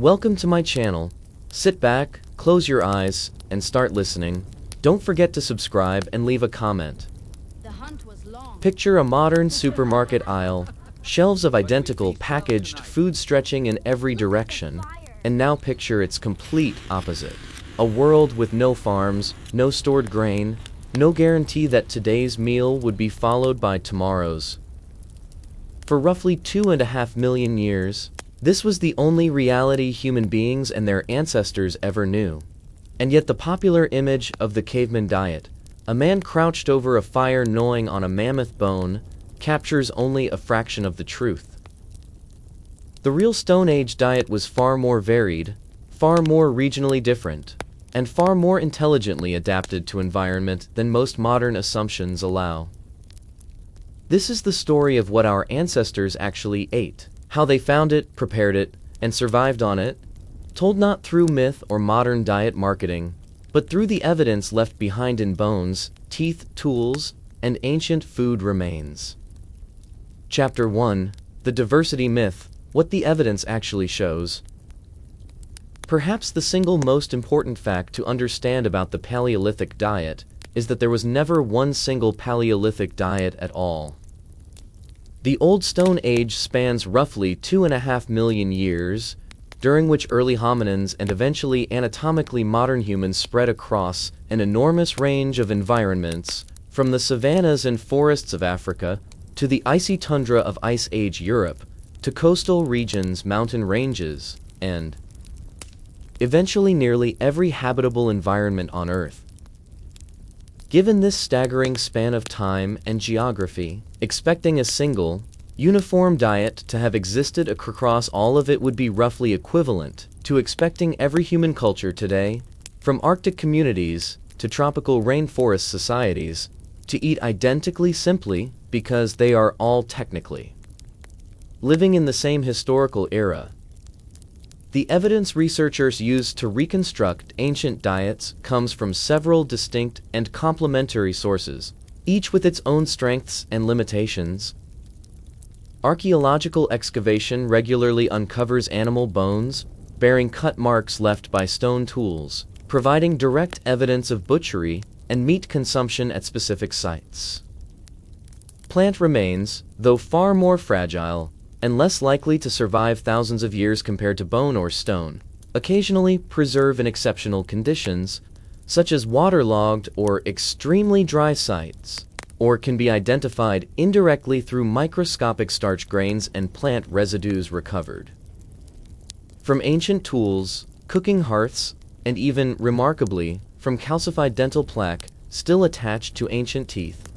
Welcome to my channel. Sit back, close your eyes, and start listening. Don't forget to subscribe and leave a comment. Picture a modern supermarket aisle, shelves of identical packaged food stretching in every direction, and now picture its complete opposite. A world with no farms, no stored grain, no guarantee that today's meal would be followed by tomorrow's. For roughly 2.5 million years, this was the only reality human beings and their ancestors ever knew. And yet the popular image of the caveman diet, a man crouched over a fire gnawing on a mammoth bone, captures only a fraction of the truth. The real Stone Age diet was far more varied, far more regionally different, and far more intelligently adapted to environment than most modern assumptions allow. This is the story of what our ancestors actually ate, how they found it, prepared it, and survived on it, told not through myth or modern diet marketing, but through the evidence left behind in bones, teeth, tools, and ancient food remains. Chapter 1: The Diversity Myth, What the Evidence Actually Shows. Perhaps the single most important fact to understand about the Paleolithic diet is that there was never one single Paleolithic diet at all. The Old Stone Age spans roughly 2.5 million years, during which early hominins and eventually anatomically modern humans spread across an enormous range of environments, from the savannas and forests of Africa to the icy tundra of Ice Age Europe, to coastal regions, mountain ranges, and eventually nearly every habitable environment on Earth. Given this staggering span of time and geography, expecting a single, uniform diet to have existed across all of it would be roughly equivalent to expecting every human culture today, from Arctic communities to tropical rainforest societies, to eat identically simply because they are all technically living in the same historical era. The evidence researchers used to reconstruct ancient diets comes from several distinct and complementary sources, each with its own strengths and limitations. Archaeological excavation regularly uncovers animal bones, bearing cut marks left by stone tools, providing direct evidence of butchery and meat consumption at specific sites. Plant remains, though far more fragile, and less likely to survive thousands of years compared to bone or stone, occasionally preserve in exceptional conditions, such as waterlogged or extremely dry sites, or can be identified indirectly through microscopic starch grains and plant residues recovered from ancient tools, cooking hearths, and even, remarkably, from calcified dental plaque still attached to ancient teeth.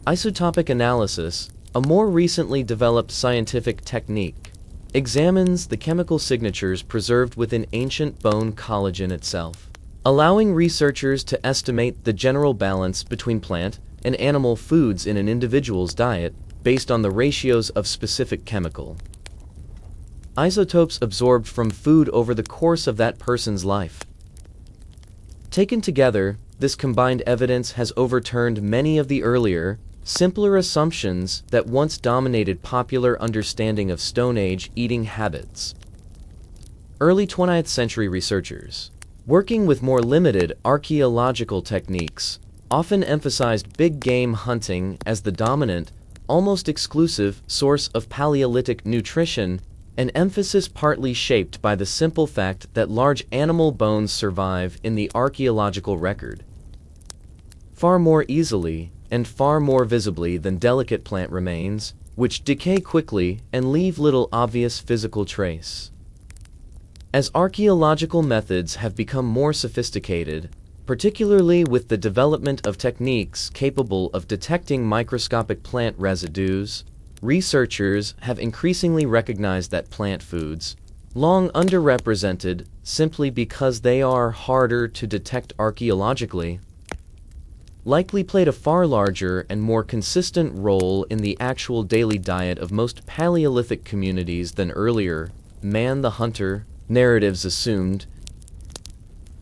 Isotopic analysis, a more recently developed scientific technique, examines the chemical signatures preserved within ancient bone collagen itself, allowing researchers to estimate the general balance between plant and animal foods in an individual's diet based on the ratios of specific chemical isotopes absorbed from food over the course of that person's life. Taken together, this combined evidence has overturned many of the earlier, simpler assumptions that once dominated popular understanding of Stone Age eating habits. Early 20th century researchers, working with more limited archaeological techniques, often emphasized big game hunting as the dominant, almost exclusive, source of Paleolithic nutrition, an emphasis partly shaped by the simple fact that large animal bones survive in the archaeological record far more easily and far more visibly than delicate plant remains, which decay quickly and leave little obvious physical trace. As archaeological methods have become more sophisticated, particularly with the development of techniques capable of detecting microscopic plant residues, researchers have increasingly recognized that plant foods, long underrepresented simply because they are harder to detect archaeologically, likely played a far larger and more consistent role in the actual daily diet of most Paleolithic communities than earlier man the hunter narratives assumed.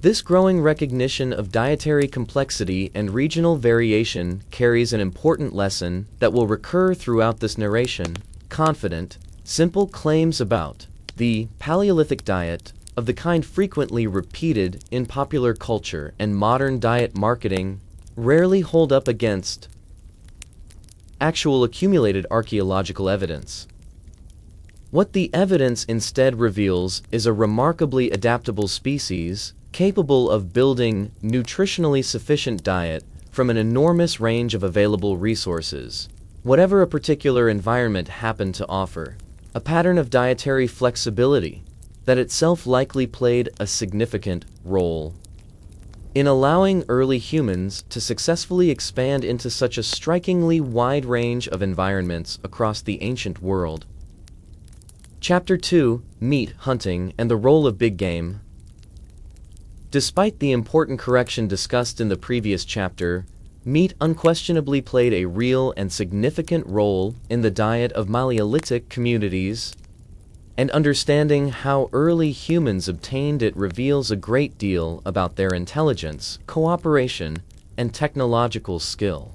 This growing recognition of dietary complexity and regional variation carries an important lesson that will recur throughout this narration. Confident, simple claims about The Paleolithic diet, of the kind frequently repeated in popular culture and modern diet marketing, rarely hold up against actual accumulated archaeological evidence. What the evidence instead reveals is a remarkably adaptable species, capable of building nutritionally sufficient diet from an enormous range of available resources, whatever a particular environment happened to offer. A pattern of dietary flexibility that itself likely played a significant role in allowing early humans to successfully expand into such a strikingly wide range of environments across the ancient world. Chapter 2: Meat Hunting and the Role of Big Game. Despite the important correction discussed in the previous chapter, meat unquestionably played a real and significant role in the diet of Paleolithic communities, and understanding how early humans obtained it reveals a great deal about their intelligence, cooperation, and technological skill.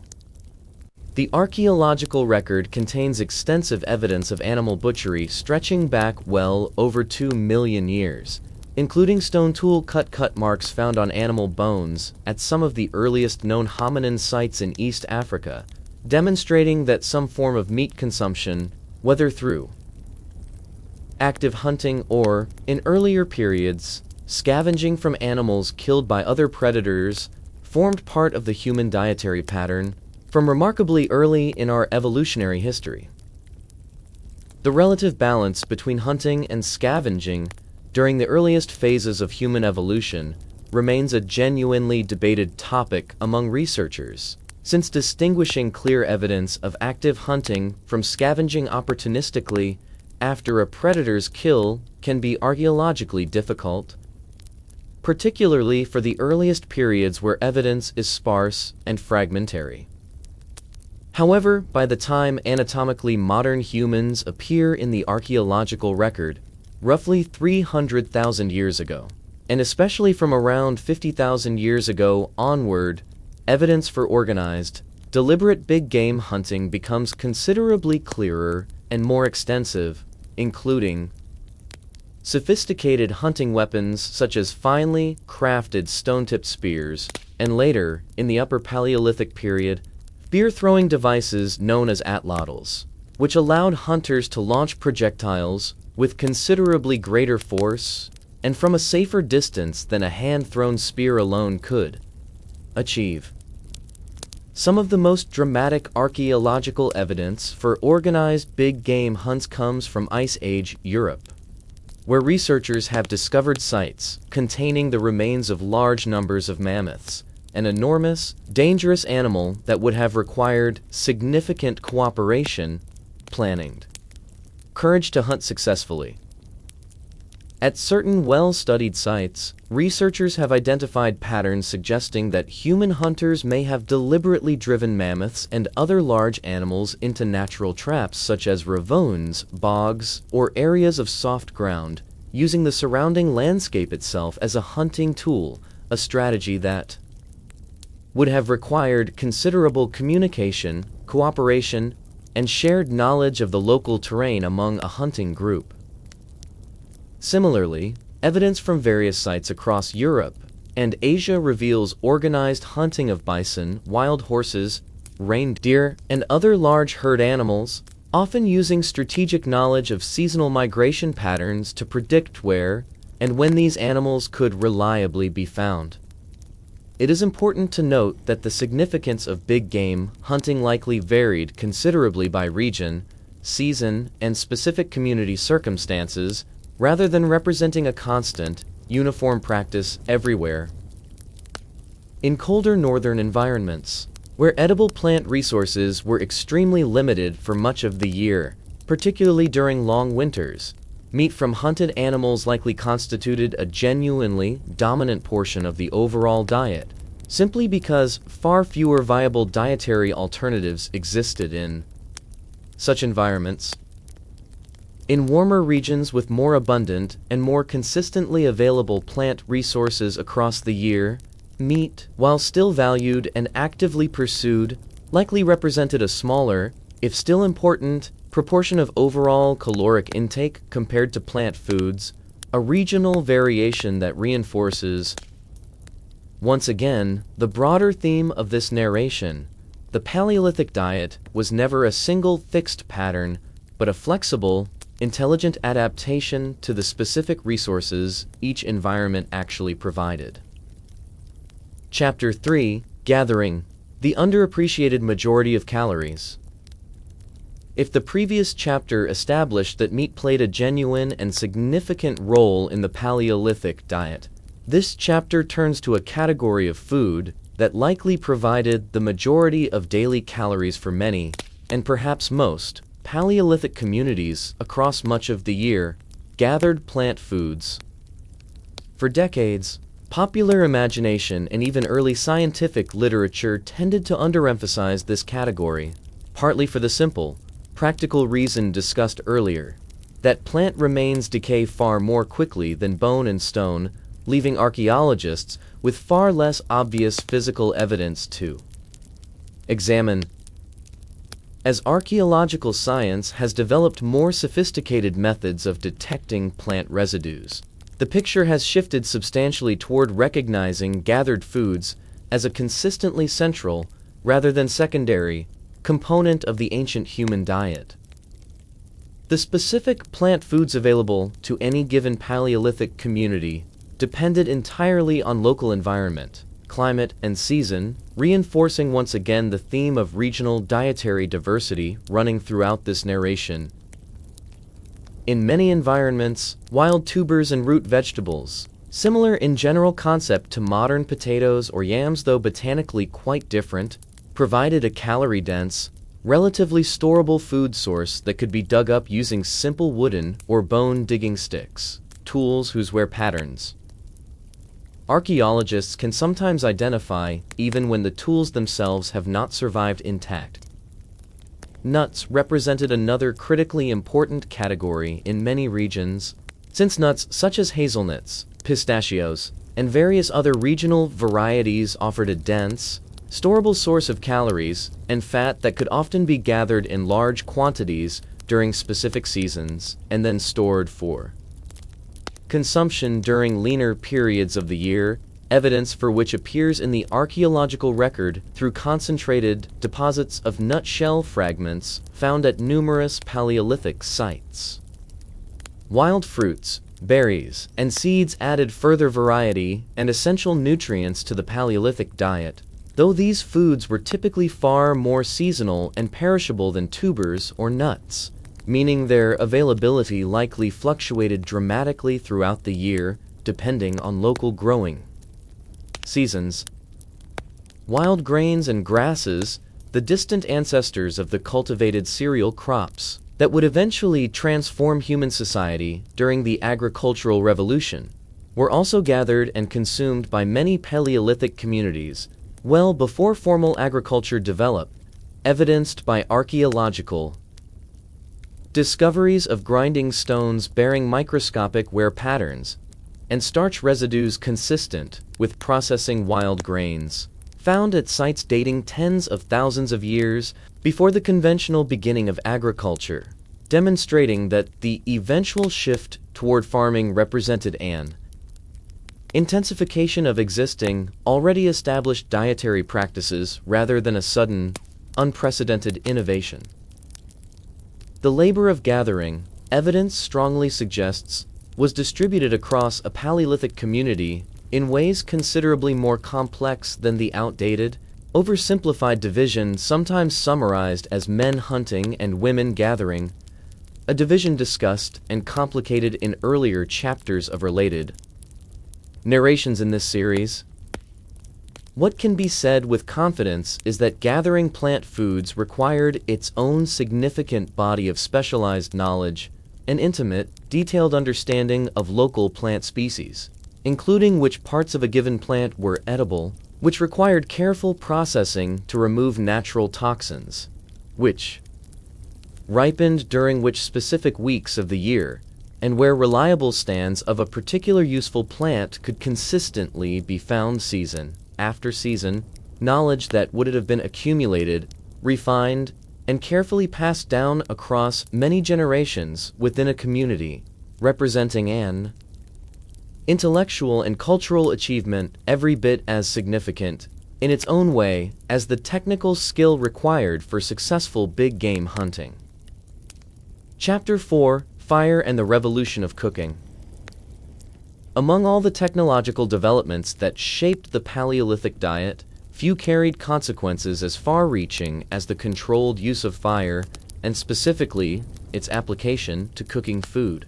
The archaeological record contains extensive evidence of animal butchery stretching back well over 2 million years, including stone tool cut marks found on animal bones at some of the earliest known hominin sites in East Africa, demonstrating that some form of meat consumption, whether through active hunting or, in earlier periods, scavenging from animals killed by other predators, formed part of the human dietary pattern from remarkably early in our evolutionary history. The relative balance between hunting and scavenging during the earliest phases of human evolution remains a genuinely debated topic among researchers, since distinguishing clear evidence of active hunting from scavenging opportunistically after a predator's kill can be archaeologically difficult, particularly for the earliest periods where evidence is sparse and fragmentary. However, by the time anatomically modern humans appear in the archaeological record, roughly 300,000 years ago, and especially from around 50,000 years ago onward, evidence for organized, deliberate big game hunting becomes considerably clearer and more extensive, including sophisticated hunting weapons such as finely crafted stone-tipped spears, and later, in the Upper Paleolithic period, spear-throwing devices known as atlatls, which allowed hunters to launch projectiles with considerably greater force and from a safer distance than a hand-thrown spear alone could achieve. Some of the most dramatic archaeological evidence for organized big game hunts comes from Ice Age Europe, where researchers have discovered sites containing the remains of large numbers of mammoths, an enormous, dangerous animal that would have required significant cooperation, planning, courage to hunt successfully. At certain well-studied sites, researchers have identified patterns suggesting that human hunters may have deliberately driven mammoths and other large animals into natural traps such as ravines, bogs, or areas of soft ground, using the surrounding landscape itself as a hunting tool, a strategy that would have required considerable communication, cooperation, and shared knowledge of the local terrain among a hunting group. Similarly, evidence from various sites across Europe and Asia reveals organized hunting of bison, wild horses, reindeer, and other large herd animals, often using strategic knowledge of seasonal migration patterns to predict where and when these animals could reliably be found. It is important to note that the significance of big game hunting likely varied considerably by region, season, and specific community circumstances, rather than representing a constant, uniform practice everywhere. In colder northern environments, where edible plant resources were extremely limited for much of the year, particularly during long winters, meat from hunted animals likely constituted a genuinely dominant portion of the overall diet, simply because far fewer viable dietary alternatives existed in such environments. In warmer regions with more abundant and more consistently available plant resources across the year, meat, while still valued and actively pursued, likely represented a smaller, if still important, proportion of overall caloric intake compared to plant foods, a regional variation that reinforces, once again, the broader theme of this narration. The Paleolithic diet was never a single fixed pattern, but a flexible, intelligent adaptation to the specific resources each environment actually provided. Chapter 3, Gathering, the underappreciated majority of calories. If the previous chapter established that meat played a genuine and significant role in the Paleolithic diet, this chapter turns to a category of food that likely provided the majority of daily calories for many, and perhaps most, Paleolithic communities across much of the year: gathered plant foods. For decades, popular imagination and even early scientific literature tended to underemphasize this category, partly for the simple, practical reason discussed earlier, that plant remains decay far more quickly than bone and stone, leaving archaeologists with far less obvious physical evidence to examine. As archaeological science has developed more sophisticated methods of detecting plant residues, the picture has shifted substantially toward recognizing gathered foods as a consistently central, rather than secondary, component of the ancient human diet. The specific plant foods available to any given Paleolithic community depended entirely on local environment, climate, and season, reinforcing once again the theme of regional dietary diversity running throughout this narration. In many environments, wild tubers and root vegetables, similar in general concept to modern potatoes or yams though botanically quite different, provided a calorie-dense, relatively storable food source that could be dug up using simple wooden or bone digging sticks, tools whose wear patterns archaeologists can sometimes identify even when the tools themselves have not survived intact. Nuts represented another critically important category in many regions, since nuts such as hazelnuts, pistachios, and various other regional varieties offered a dense, storable source of calories and fat that could often be gathered in large quantities during specific seasons and then stored for consumption during leaner periods of the year, evidence for which appears in the archaeological record through concentrated deposits of nutshell fragments found at numerous Paleolithic sites. Wild fruits, berries, and seeds added further variety and essential nutrients to the Paleolithic diet, though these foods were typically far more seasonal and perishable than tubers or nuts, meaning their availability likely fluctuated dramatically throughout the year, depending on local growing seasons. Wild grains and grasses, the distant ancestors of the cultivated cereal crops that would eventually transform human society during the agricultural revolution, were also gathered and consumed by many Paleolithic communities well before formal agriculture developed, evidenced by archaeological discoveries of grinding stones bearing microscopic wear patterns, and starch residues consistent with processing wild grains, found at sites dating tens of thousands of years before the conventional beginning of agriculture, demonstrating that the eventual shift toward farming represented an intensification of existing, already established dietary practices rather than a sudden, unprecedented innovation. The labor of gathering, evidence strongly suggests, was distributed across a Paleolithic community in ways considerably more complex than the outdated, oversimplified division sometimes summarized as men hunting and women gathering, a division discussed and complicated in earlier chapters of related narrations in this series. What can be said with confidence is that gathering plant foods required its own significant body of specialized knowledge, an intimate, detailed understanding of local plant species, including which parts of a given plant were edible, which required careful processing to remove natural toxins, which ripened during which specific weeks of the year, and where reliable stands of a particular useful plant could consistently be found season after season, knowledge that would have been accumulated, refined, and carefully passed down across many generations within a community, representing an intellectual and cultural achievement every bit as significant, in its own way, as the technical skill required for successful big game hunting. Chapter 4: Fire and the Revolution of Cooking. Among all the technological developments that shaped the Paleolithic diet, few carried consequences as far-reaching as the controlled use of fire, and specifically, its application to cooking food.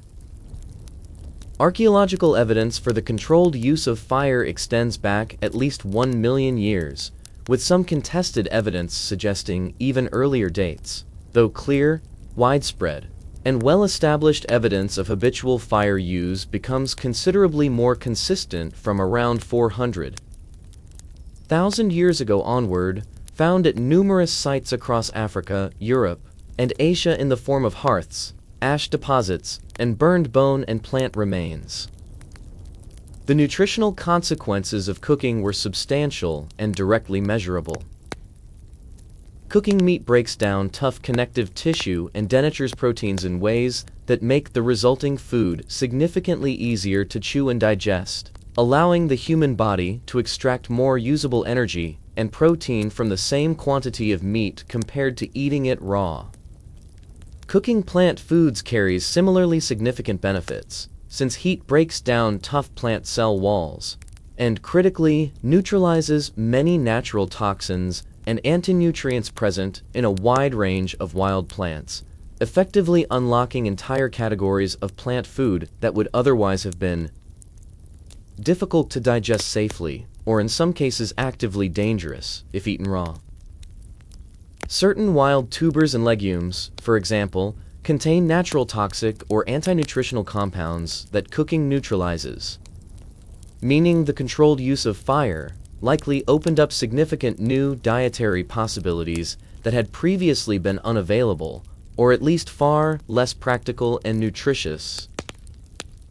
Archaeological evidence for the controlled use of fire extends back at least 1 million years, with some contested evidence suggesting even earlier dates, though clear, widespread, and well-established evidence of habitual fire use becomes considerably more consistent from around 400,000 years ago onward, found at numerous sites across Africa, Europe, and Asia in the form of hearths, ash deposits, and burned bone and plant remains. The nutritional consequences of cooking were substantial and directly measurable. Cooking meat breaks down tough connective tissue and denatures proteins in ways that make the resulting food significantly easier to chew and digest, allowing the human body to extract more usable energy and protein from the same quantity of meat compared to eating it raw. Cooking plant foods carries similarly significant benefits, since heat breaks down tough plant cell walls, and critically neutralizes many natural toxins and antinutrients present in a wide range of wild plants, effectively unlocking entire categories of plant food that would otherwise have been difficult to digest safely, or in some cases actively dangerous, if eaten raw. Certain wild tubers and legumes, for example, contain natural toxic or anti-nutritional compounds that cooking neutralizes, meaning the controlled use of fire likely opened up significant new dietary possibilities that had previously been unavailable, or at least far less practical and nutritious,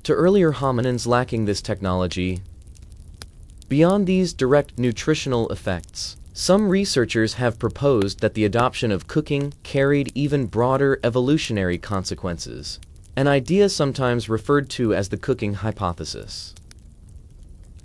to earlier hominins lacking this technology. Beyond these direct nutritional effects, some researchers have proposed that the adoption of cooking carried even broader evolutionary consequences, an idea sometimes referred to as the cooking hypothesis.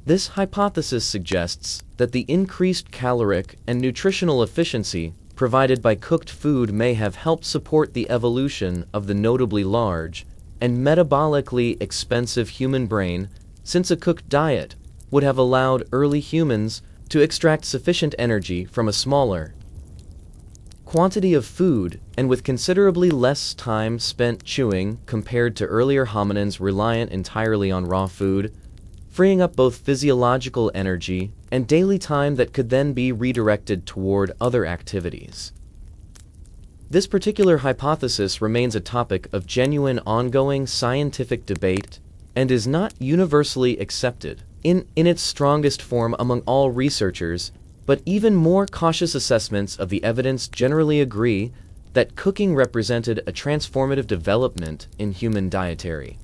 This hypothesis suggests that the increased caloric and nutritional efficiency provided by cooked food may have helped support the evolution of the notably large and metabolically expensive human brain, since a cooked diet would have allowed early humans to extract sufficient energy from a smaller quantity of food and with considerably less time spent chewing compared to earlier hominins reliant entirely on raw food, freeing up both physiological energy and daily time that could then be redirected toward other activities. This particular hypothesis remains a topic of genuine ongoing scientific debate and is not universally accepted in its strongest form among all researchers, but even more cautious assessments of the evidence generally agree that cooking represented a transformative development in human dietary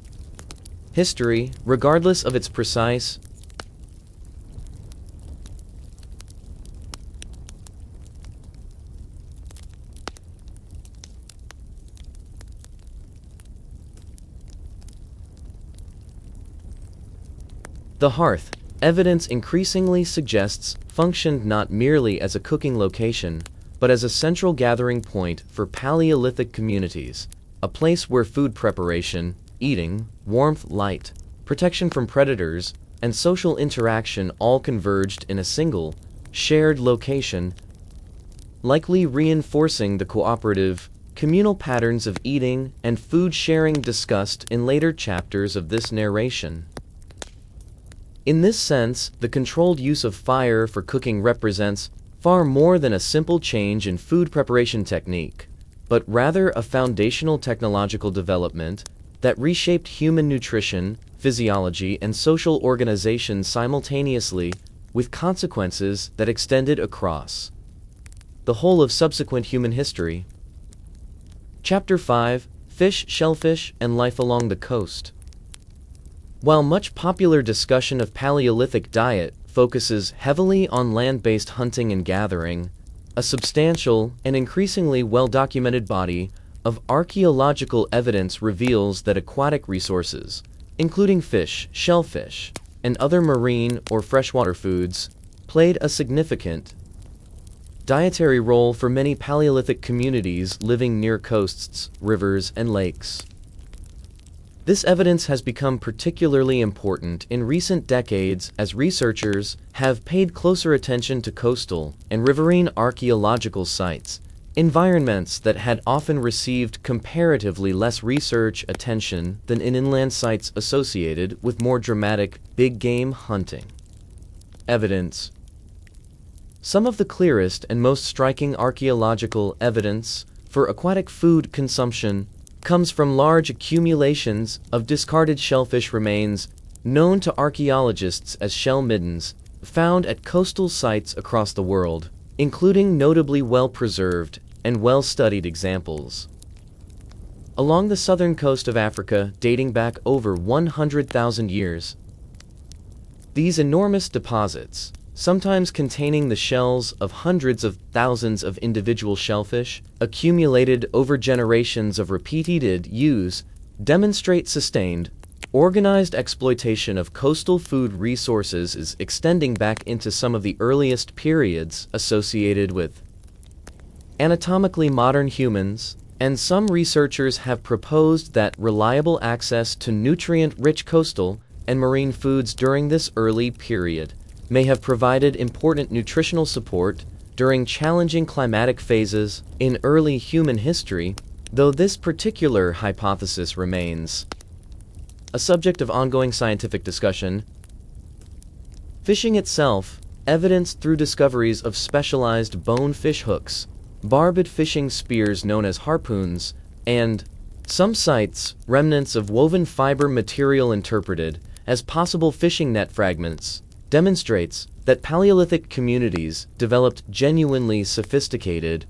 history, regardless of its precise The hearth, evidence increasingly suggests, functioned not merely as a cooking location, but as a central gathering point for Paleolithic communities, a place where food preparation, eating, warmth, light, protection from predators, and social interaction all converged in a single, shared location, likely reinforcing the cooperative, communal patterns of eating and food sharing discussed in later chapters of this narration. In this sense, the controlled use of fire for cooking represents far more than a simple change in food preparation technique, but rather a foundational technological development that reshaped human nutrition, physiology, and social organization simultaneously, with consequences that extended across the whole of subsequent human history. Chapter 5: Fish, Shellfish, and Life Along the Coast. While much popular discussion of Paleolithic diet focuses heavily on land-based hunting and gathering, a substantial and increasingly well-documented body of archaeological evidence reveals that aquatic resources, including fish, shellfish, and other marine or freshwater foods, played a significant dietary role for many Paleolithic communities living near coasts, rivers, and lakes. This evidence has become particularly important in recent decades as researchers have paid closer attention to coastal and riverine archaeological sites, environments that had often received comparatively less research attention than in inland sites associated with more dramatic big game hunting. Evidence. Some of the clearest and most striking archaeological evidence for aquatic food consumption comes from large accumulations of discarded shellfish remains known to archaeologists as shell middens, found at coastal sites across the world, including notably well-preserved and well-studied examples along the southern coast of Africa dating back over 100,000 years. These enormous deposits, sometimes containing the shells of hundreds of thousands of individual shellfish, accumulated over generations of repeated use, demonstrate sustained, organized exploitation of coastal food resources is extending back into some of the earliest periods associated with anatomically modern humans, and some researchers have proposed that reliable access to nutrient-rich coastal and marine foods during this early period may have provided important nutritional support during challenging climatic phases in early human history, though this particular hypothesis remains a subject of ongoing scientific discussion. Fishing itself, evidenced through discoveries of specialized bone fish hooks, barbed fishing spears known as harpoons, and some sites, remnants of woven fiber material interpreted as possible fishing net fragments, demonstrates that Paleolithic communities developed genuinely sophisticated,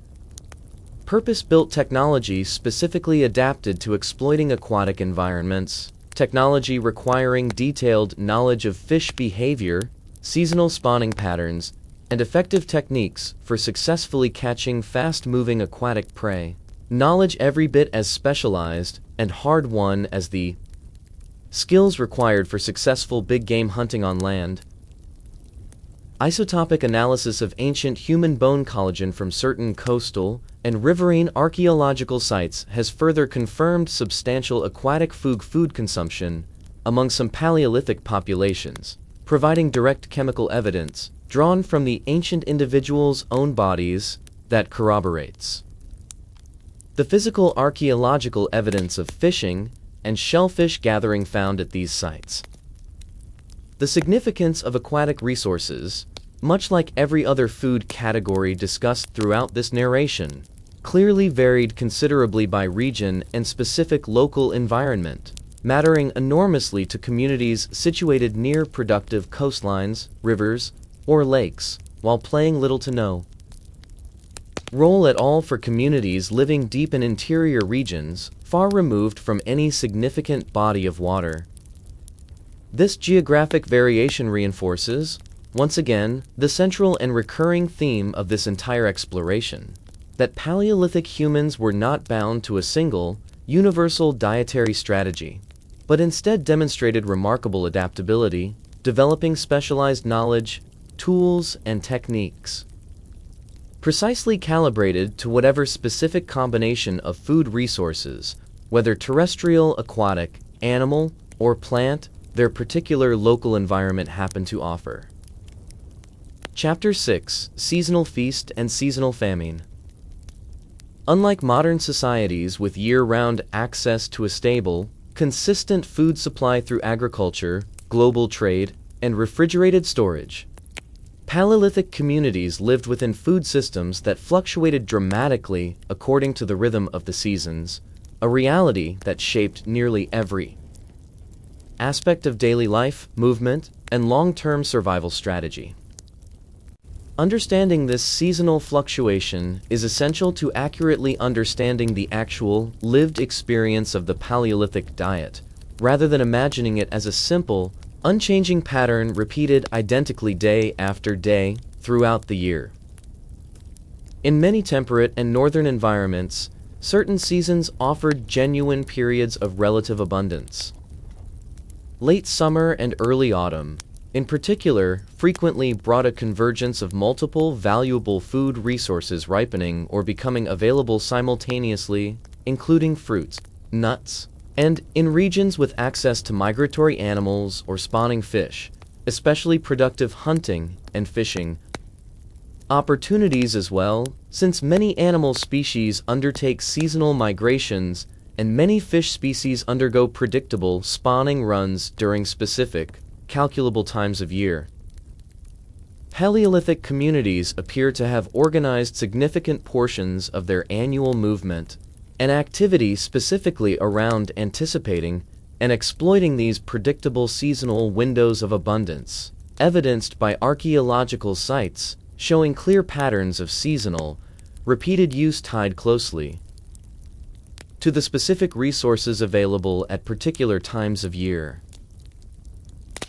purpose-built technology specifically adapted to exploiting aquatic environments, technology requiring detailed knowledge of fish behavior, seasonal spawning patterns, and effective techniques for successfully catching fast-moving aquatic prey. Knowledge every bit as specialized and hard-won as the skills required for successful big game hunting on land. Isotopic analysis of ancient human bone collagen from certain coastal and riverine archaeological sites has further confirmed substantial aquatic food consumption among some Paleolithic populations, providing direct chemical evidence drawn from the ancient individuals' own bodies that corroborates the physical archaeological evidence of fishing and shellfish gathering found at these sites. The significance of aquatic resources, much like every other food category discussed throughout this narration, clearly varied considerably by region and specific local environment, mattering enormously to communities situated near productive coastlines, rivers, or lakes, while playing little to no role at all for communities living deep in interior regions, far removed from any significant body of water. This geographic variation reinforces, once again, the central and recurring theme of this entire exploration, that Paleolithic humans were not bound to a single, universal dietary strategy, but instead demonstrated remarkable adaptability, developing specialized knowledge, tools, and techniques precisely calibrated to whatever specific combination of food resources, whether terrestrial, aquatic, animal, or plant, their particular local environment happened to offer. Chapter 6: Seasonal Feast and Seasonal Famine. Unlike modern societies with year-round access to a stable, consistent food supply through agriculture, global trade, and refrigerated storage, Paleolithic communities lived within food systems that fluctuated dramatically according to the rhythm of the seasons, a reality that shaped nearly every aspect of daily life, movement, and long-term survival strategy. Understanding this seasonal fluctuation is essential to accurately understanding the actual, lived experience of the Paleolithic diet, rather than imagining it as a simple, unchanging pattern repeated identically day after day throughout the year. In many temperate and northern environments, certain seasons offered genuine periods of relative abundance. Late summer and early autumn, in particular, frequently brought a convergence of multiple valuable food resources ripening or becoming available simultaneously, including fruits, nuts, and, in regions with access to migratory animals or spawning fish, especially productive hunting and fishing opportunities as well, since many animal species undertake seasonal migrations and many fish species undergo predictable spawning runs during specific, calculable times of year. Paleolithic communities appear to have organized significant portions of their annual movement and activity specifically around anticipating and exploiting these predictable seasonal windows of abundance, evidenced by archaeological sites showing clear patterns of seasonal, repeated use tied closely to the specific resources available at particular times of year.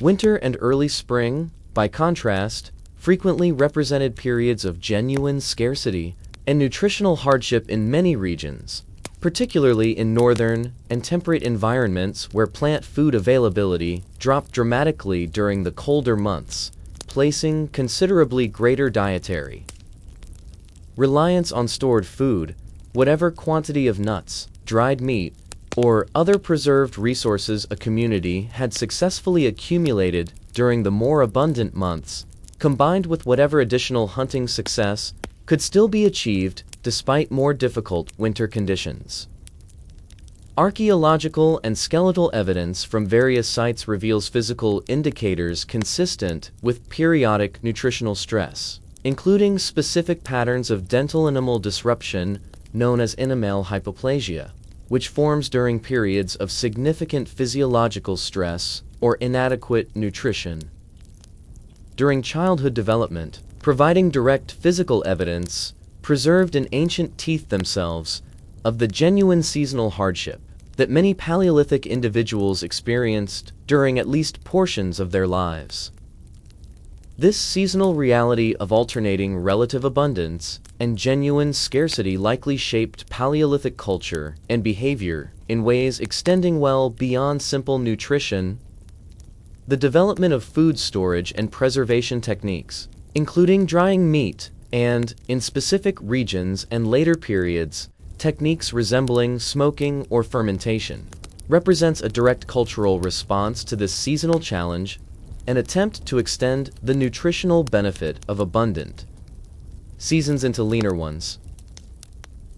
Winter and early spring, by contrast, frequently represented periods of genuine scarcity and nutritional hardship in many regions, particularly in northern and temperate environments where plant food availability dropped dramatically during the colder months, placing considerably greater dietary reliance on stored food, whatever quantity of nuts, dried meat, or other preserved resources a community had successfully accumulated during the more abundant months, combined with whatever additional hunting success could still be achieved despite more difficult winter conditions. Archaeological and skeletal evidence from various sites reveals physical indicators consistent with periodic nutritional stress, including specific patterns of dental enamel disruption known as enamel hypoplasia, which forms during periods of significant physiological stress or inadequate nutrition. During childhood development, providing direct physical evidence preserved in ancient teeth themselves of the genuine seasonal hardship that many Paleolithic individuals experienced during at least portions of their lives. This seasonal reality of alternating relative abundance and genuine scarcity likely shaped Paleolithic culture and behavior in ways extending well beyond simple nutrition. The development of food storage and preservation techniques, including drying meat and, in specific regions and later periods, techniques resembling smoking or fermentation, represents a direct cultural response to this seasonal challenge, an attempt to extend the nutritional benefit of abundant seasons into leaner ones.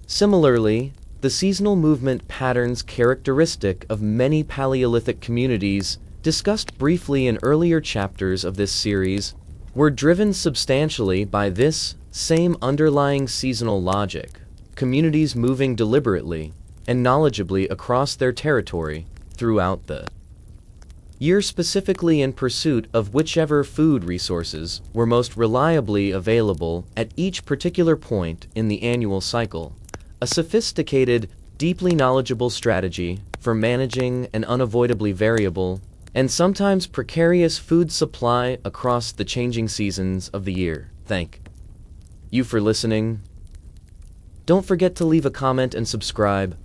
Similarly, the seasonal movement patterns characteristic of many Paleolithic communities discussed briefly in earlier chapters of this series were driven substantially by this same underlying seasonal logic, communities moving deliberately and knowledgeably across their territory throughout the year, specifically in pursuit of whichever food resources were most reliably available at each particular point in the annual cycle, a sophisticated, deeply knowledgeable strategy for managing an unavoidably variable and sometimes precarious food supply across the changing seasons of the year. Thank you for listening. Don't forget to leave a comment and subscribe.